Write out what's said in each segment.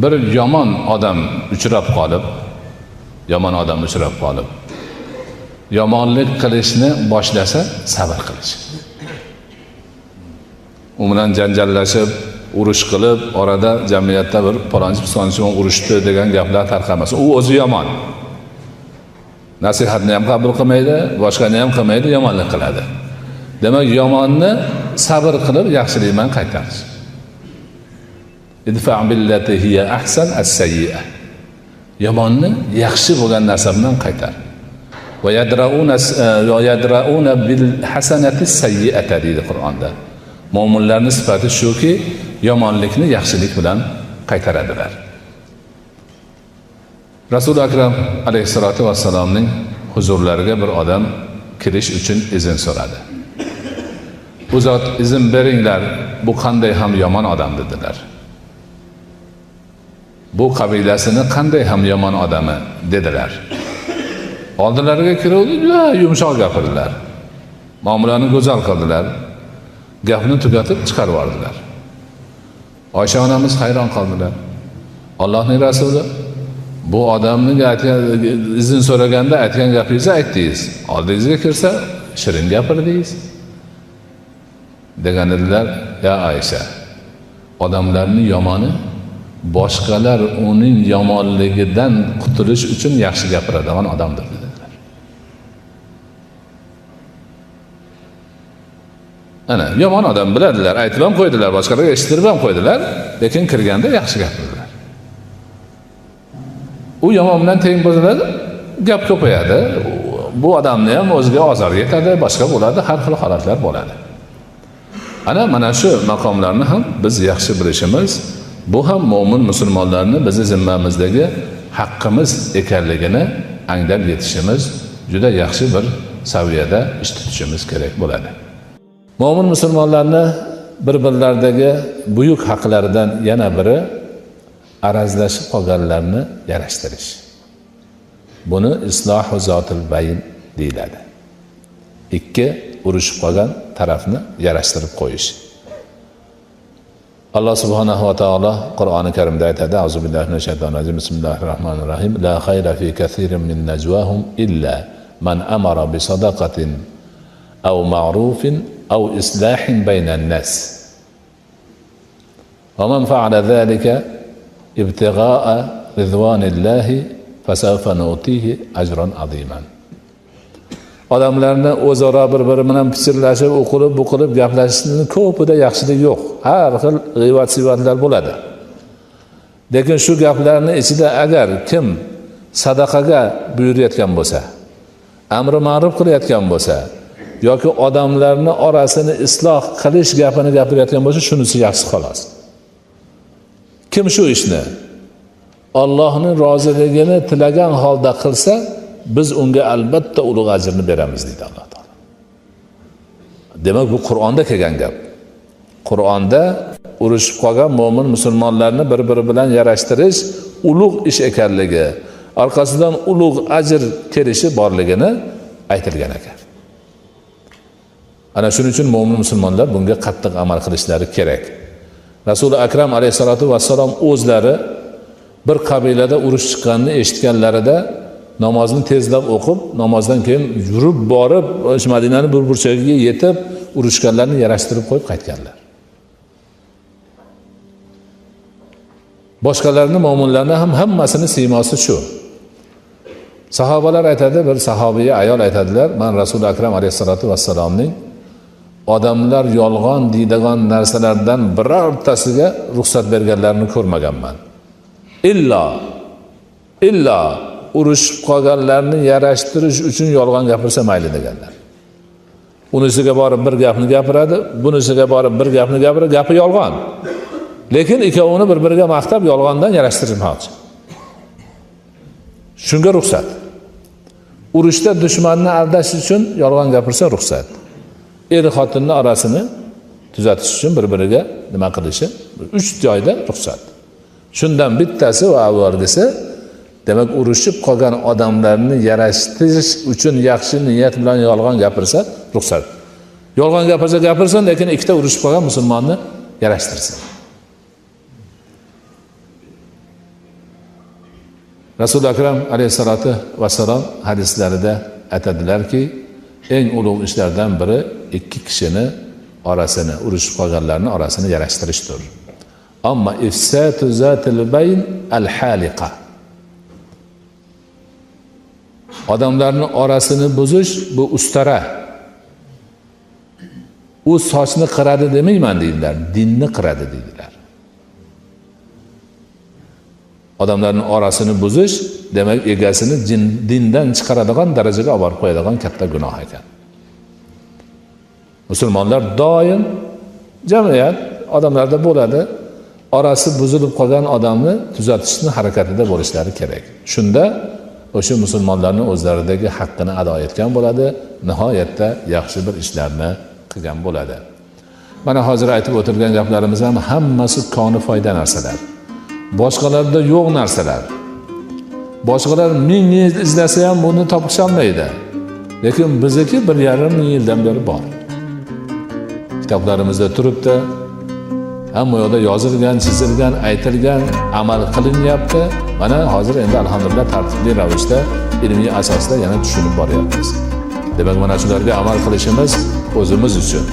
bir yomon odam uchrab qolib, yomonlik qilishni boshlasa, sabr qilish. U bilan janjallashib, urush qilib, orada jamiyatda bir palonchi urushdi degan gaplar tarqamasa, u o'zi yomon. Nasihatni ham qabul qilmaydi, boshqani ham qilmaydi, yomonlik qiladi. Demak, yomonni sabr qilib yaxshilik bilan qaytarish. Idfa' billati hiya ahsan as-sayyi'ah. Yomonni yaxshi bo'lgan narsa bilan qaytar. Va yadra'una bil hasanati as-sayyi'ata deydi Qur'onda. Mo'minlarning sifati shuki, yomonlikni yaxshilik bilan qaytaradilar. Rasul akram alayhissalatu vassalomning huzurlariga bir odam kirish uchun izn so'radi. Bu zot izn beringlar, bu qanday ham yomon odam dedilar. Bu qabilasini qanday ham yomon odami dedilar. Oldilariga kirib, yumshoq gapirdilar. Muomalani go'zal qildilar. Gapni tugatib chiqarib yubordilar. Oysha onamiz hayron qoldilar. Allohning rasuli bu odamning izn so'raganda aytgan gapingizni aytdingiz. Oldingizga kirsa shirin gapirdingiz. Degan edilar, ya Aysha, odamlarning yomoni boshqalar uning yomonligidan qutulish uchun yaxshi gapiradigan odamdir dedilar. Ana, yomon odam biladilar, aytib ham qo'ydilar, boshqalarga eshittirib ham qo'ydilar, lekin kirganda yaxshi gapirdilar. U yomon bilan teng bo'ladi, gap ko'payadi. Bu odamni ham o'ziga ozor yetadi, boshqa bo'ladi, har xil holatlar bo'ladi. Ana mana shu maqomlarni ham biz yaxshi bilishimiz, bu ham mo'min musulmonlarning bizni zimmamizdagi haqqimiz ekanligini anglab yetishimiz, juda yaxshi bir saviyada ish tutishimiz kerak bo'ladi. Mo'min musulmonlarning bir-birlaridagi buyuk haqlaridan yana biri arazlashib qolganlarni yarashtirish. Buni islohu zotil bayn deyiladi. Ikki urushib qolgan tarafni yarashtirib qo'yish. Allah subhanahu wa ta'ala Qur'oni Karimda aytadi: Auzubillahi minash shaytonir rojim. Bismillahirrohmanirrohim. La khayra fi kathirin min najwahum illa man amara bi sadaqatin aw ma'rufin aw islahin baynan nas. Wa man fa'ala dhalika ibtigha'a ridwanillahi fasawfa nu'tihi ajran 'aziman. Odamlarni o'zaro bir-biri bilan pichirlashib, o'qilib, bu qilib gaplashishning ko'pida yaxshilik yo'q. Har xil g'iybat-sivatlar bo'ladi. Lekin shu gaplarning ichida agar kim sadaqaga buyurayotgan bo'lsa, amri ma'ruf qilayotgan bo'lsa, yoki odamlarning orasini isloh qilish gapini gapirayotgan bo'lsa, shunisi yaxshi xolos. Kim shu ishni Allohning roziligini tilagan holda qilsa, biz unga albatta ulug' ajrni beramiz deydi Alloh taolo. Demak, bu Qur'onda kelgan gap. Qur'onda urushib qolgan mo'min musulmonlarni bir-biri bilan yarashtirish ulug' ish ekanligi, orqasidan ulug' ajr kelishi borligini aytilgan ekan. Ana shuning uchun mo'min musulmonlar bunga qattiq amal qilishlari kerak. Rasul akram alayhisolatu vassalom o'zlari bir qabilada urush chiqqanini eshitganlarida namozni tezlab o'qib, namozdan keyin yurib borib, Madinaning bir burchagiga yetib, urushganlarni yarashtirib qo'yib qaytganlar. Boshqalarning mo'minlarning ham hammasini siymosi shu. Sahobalar aytadi, bir sahobiya ayol aytadilar, men Rasul akram alayhisolatu vassalomning odamlar yolg'on deydigan narsalardan birortasiga ruxsat berganlarini ko'rmaganman. Illa urushib qolganlarni yarashtirish uchun yolg'on gapirsa mayli deganlar. Unisiga borib bir gapni gapiradi, bunisiga borib bir gapni gapiradi, gapi yolg'on. Lekin ikkovini bir-biriga maqtab yolg'ondan yarashtirmoqchi. Shunga ruxsat. Urushda dushmanni aldash uchun yolg'on gapirsa ruxsat. Er-xotinning orasini tuzatish uchun bir-biriga nima qilishi 3 joyda ruxsat. Shundan bittasi va avvalgisi, demak, urushib qolgan odamlarni yarashtirish uchun yaxshi niyat bilan yolg'on gapirsa ruxsat. Yolg'on gapirsa gapirsin, lekin ikkita urushib qolgan musulmonni yarashtirsin. Rasuli akram alayhissalatu vassalom hadislarida aytadilarki, eng ulug' ishlardan biri ikki kishini orasini, urushib qolganlarning orasini yarashtirishdir. Amma ifsatu zatil bayn al-haliqa. Odamlarning orasini buzish bu ustara. U sochni qiradi demayman deydilar, dinni qiradi deydilar. Odamlarning orasini buzish demak egasini dindan chiqaradigan darajaga olib borib qo'yadigan katta gunoh ekan. Musulmonlar doim jamiyat odamlarda bo'ladi, orasi buzilib qolgan odamni tuzatishni harakatida bo'lishlari kerak. Shunda o'sha musulmonlarning o'zlaridagi haqqini ado etgan bo'ladi, nihoyatda yaxshi bir ishlarni qilgan bo'ladi. Mana hozir aytib o'tirgan gaplarimiz ham hammasi koni foyda narsalar. Boshqalarda yo'q narsalar. Boshqalar ming yil izlasa ham buni topisha olmaydi. Lekin bizniki 1,5 ming yildan beri bor. Kitoblarimizda turibdi. Hamma yoqda yozilgan, chizilgan, aytilgan, amal qilinyapti. Mana hozir endi alhamdulillah tartibli ravishda ilmiy asosda yana tushunib boryapmiz. Demak, mana shularga amal qilishimiz o'zimiz uchun,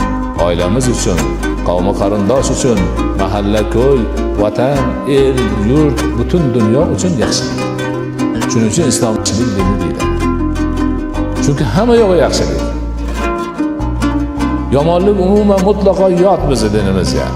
oilamiz uchun, qavmi qarindosh uchun, mahalla, ko'y, vatan, el, yurt, butun dunyo uchun yaxshilik. Shuning uchun islomchilik dini deyiladi. Chunki hamma yo'g'i yaxshilik. Yomonlik umuman mutlaqo yot bizning dinimizga.